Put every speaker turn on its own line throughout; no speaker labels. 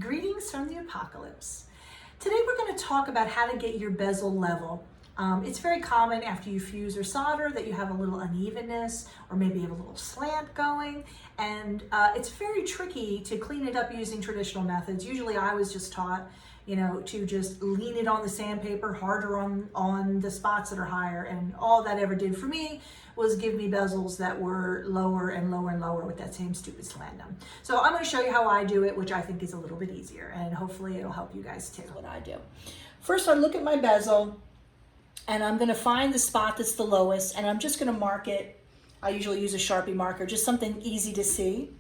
Greetings from the apocalypse. Today we're going to talk about how to get your bezel level. It's very common after you fuse or solder that you have a little unevenness or maybe have a little slant going, and it's very tricky to clean it up using traditional methods. Usually I was just taught, to just lean it on the sandpaper harder on the spots that are higher, and all that ever did for me was give me bezels that were lower and lower and lower with that same stupid slant. So I'm going to show you how I do it, which I think is a little bit easier, and hopefully it'll help you guys too. What I do. First, I look at my bezel, and I'm going to find the spot that's the lowest, and I'm just going to mark it. I usually use a Sharpie marker, just something easy to see.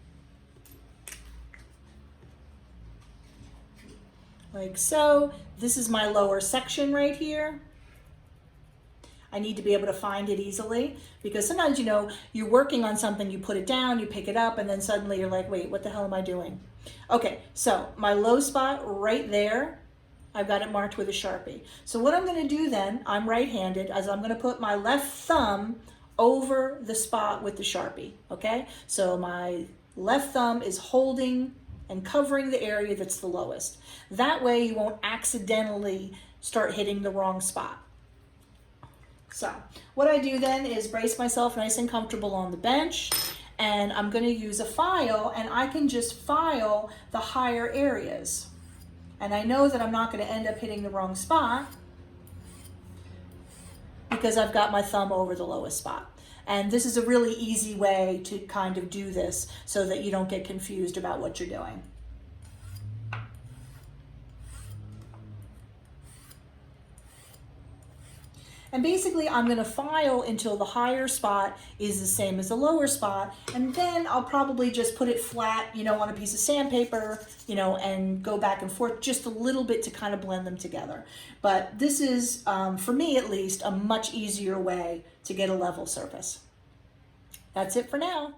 Like so. This is my lower section right here. I need to be able to find it easily, because sometimes, you're working on something, you put it down, you pick it up, and then suddenly you're like, wait, what the hell am I doing? Okay, so my low spot right there, I've got it marked with a Sharpie. So what I'm going to do then, I'm right-handed, as I'm going to put my left thumb over the spot with the Sharpie, okay? So my left thumb is holding and covering the area that's the lowest. That way you won't accidentally start hitting the wrong spot. So what I do then is brace myself nice and comfortable on the bench, and I'm going to use a file, and I can just file the higher areas. And I know that I'm not going to end up hitting the wrong spot because I've got my thumb over the lowest spot. And this is a really easy way to kind of do this so that you don't get confused about what you're doing. And basically I'm going to file until the higher spot is the same as the lower spot, and then I'll probably just put it flat, on a piece of sandpaper, and go back and forth just a little bit to kind of blend them together. But this is, for me at least, a much easier way to get a level surface. That's it for now.